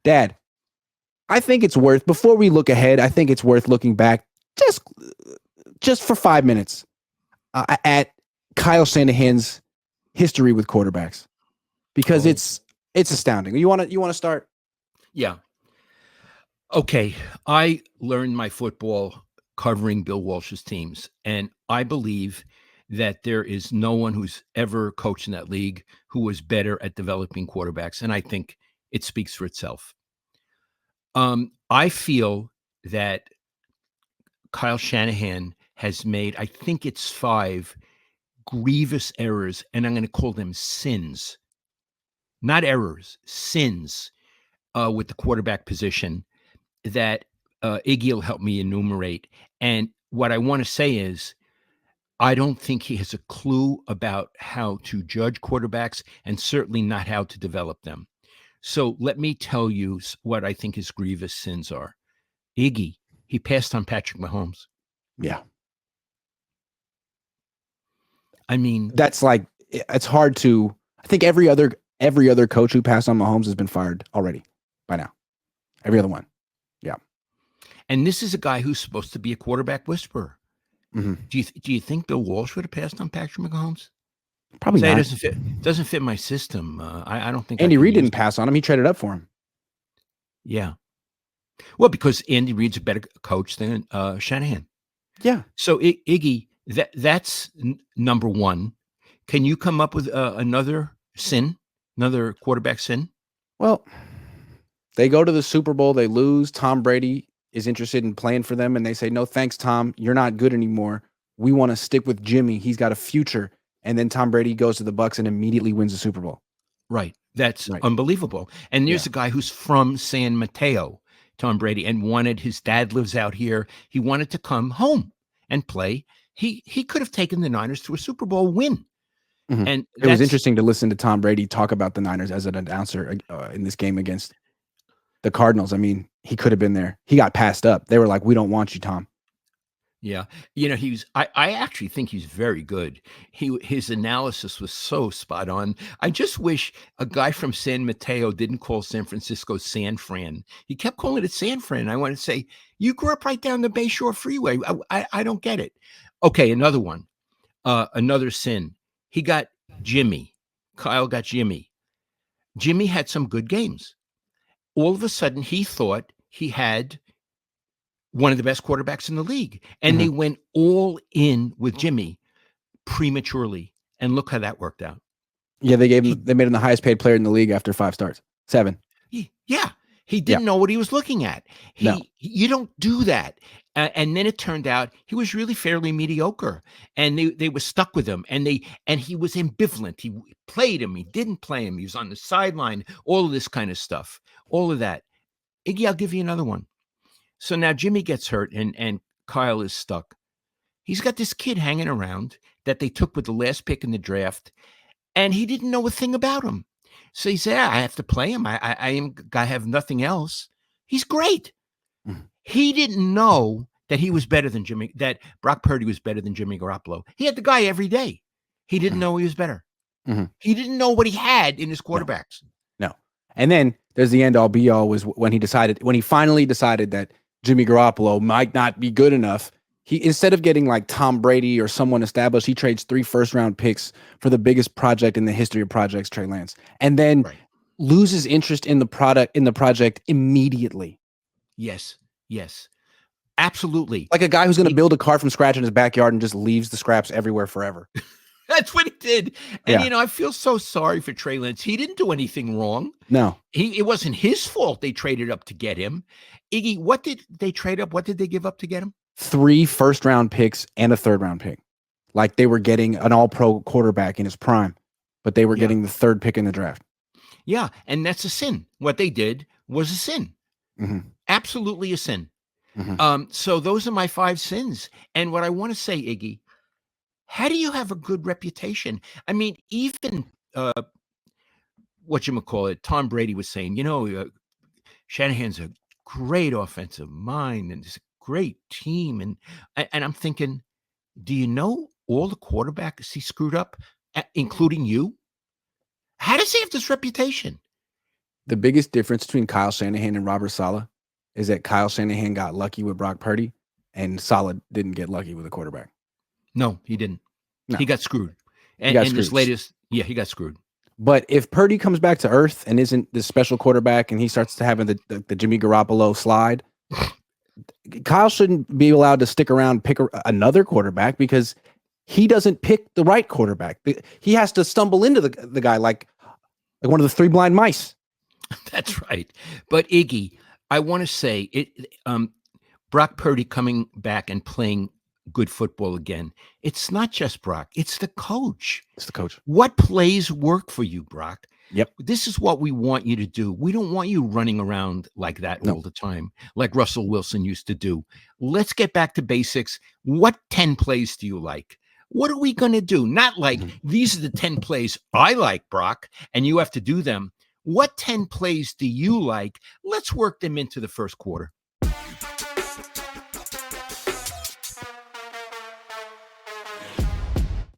Dad, I think it's worth, before we look ahead, I think it's worth looking back just just for 5 minutes at Kyle Shanahan's history with quarterbacks because Oh, it's astounding. You want to start? yeah. Okay. I learned my football covering Bill Walsh's teams, and I believe that there is no one who's ever coached in that league who was better at developing quarterbacks, and I think it speaks for itself. I feel that Kyle Shanahan has made, I think it's 5 grievous errors, and I'm going to call them sins, not errors, sins with the quarterback position that Iggy will help me enumerate. And what I want to say is, I don't think he has a clue about how to judge quarterbacks and certainly not how to develop them. So let me tell you what I think his grievous sins are. Iggy, he passed on Patrick Mahomes. Yeah. I mean, That's like, it's hard to, I think every other coach who passed on Mahomes has been fired already by now. Every other one. Yeah. and this is a guy who's supposed to be a quarterback whisperer. Mm-hmm. Do you think Bill Walsh would have passed on Patrick Mahomes? Probably Say it not. doesn't fit my system. I don't think I Andy could Reid use didn't him. pass on him. He traded up for him. Yeah. Well, because Andy Reid's a better coach than Shanahan. Yeah. So Iggy, that's number one. Can you come up with another sin, another quarterback sin? Well, they go to the Super Bowl, they lose. Tom Brady is interested in playing for them, and they say, "No, thanks, Tom. You're not good anymore. We want to stick with Jimmy. He's got a future." And then Tom Brady goes to the Bucks and immediately wins the Super Bowl. Right. That's Right. unbelievable. And Yeah. there's a guy who's from San Mateo, Tom Brady, and wanted his dad lives out here. He wanted to come home and play. He could have taken the Niners to a Super Bowl win. Mhm. And It was that's interesting to listen to Tom Brady talk about the Niners as an announcer in this game against the Cardinals. I mean, he could have been there. He got passed up. They were like, "We don't want you, Tom." yeah. I actually think he's very good. His analysis was so spot on. I just wish a guy from San Mateo didn't call San Francisco San Fran. He kept calling it San Fran. I want to say, you grew up right down the Bayshore Freeway. I don't get it. Okay, another one. Another sin. He got Jimmy. Kyle got Jimmy. Jimmy had some good games. All of a sudden, he thought he had one of the best quarterbacks in the league. And they Mhm. went all in with Jimmy prematurely. And look how that worked out. Yeah, He, they made him the highest paid player in the league after 5 starts. 7. yeah, he Yeah. didn't know what he was looking at. No. You don't do that. And then it turned out he was really fairly mediocre, and they were stuck with him. And he was ambivalent. He played him, he didn't play him. He was on the sideline. All of this kind of stuff. All of that. Iggy, I'll give you another one. So now Jimmy gets hurt, and Kyle is stuck. He's got this kid hanging around that they took with the last pick in the draft, and he didn't know a thing about him. So he said, I have to play him. I have nothing else. He's great. Mhm. He didn't know that he was better than Jimmy, that Brock Purdy was better than Jimmy Garoppolo. He had the guy every day. He didn't Mhm. know he was better. Mhm. He didn't know what he had in his No. quarterbacks. No. And then there's the end all be all was when he finally decided that Jimmy Garoppolo might not be good enough. He, instead of getting like Tom Brady or someone established, he trades 3 first-round picks for the biggest project in the history of projects, Trey Lance, and then Right. loses interest in the project immediately. Yes. Yes. Absolutely. Like a guy who's going to He build a car from scratch in his backyard and just leaves the scraps everywhere forever. That's what he did. And, Yeah. I feel so sorry for Trey Lance. He didn't do anything wrong. No. It wasn't his fault they traded up to get him. Iggy, what did they trade up? What did they give up to get him? 3 first-round picks and a third-round pick. Like they were getting an all-pro quarterback in his prime, but they were Yeah. getting the 3rd pick in the draft. Yeah. And that's a sin. What they did was a sin. Mhm. Absolutely a sin. Mhm. So those are my 5 sins. And what I want to say, Iggy, how do you have a good reputation? I mean, even Tom Brady was saying, Shanahan's a great offensive mind and it's a great team. And I'm thinking, do you know all the quarterbacks he screwed up, including you? How does he have this reputation? The biggest difference between Kyle Shanahan and Robert Saleh is that Kyle Shanahan got lucky with Brock Purdy, and Saleh didn't get lucky with a quarterback. No, he didn't. No. He got screwed. He got And this screwed. latest, yeah, he got screwed. But if Purdy comes back to earth and isn't this special quarterback, and he starts to having the Jimmy Garoppolo slide, Kyle shouldn't be allowed to stick around and pick another quarterback because he doesn't pick the right quarterback. He has to stumble into the guy like one of the three blind mice. That's right. But Iggy, I want to say Brock Purdy coming back and playing good football again. It's not just Brock. It's the coach. It's the coach. What plays work for you, Brock? Yep. This is what we want you to do. We don't want you running around like that all the time, like Russell Wilson used to do. Let's get back to basics. What 10 plays do you like? What are we going to do? Not like these are the 10 plays I like, Brock, and you have to do them. What 10 plays do you like? Let's work them into the first quarter.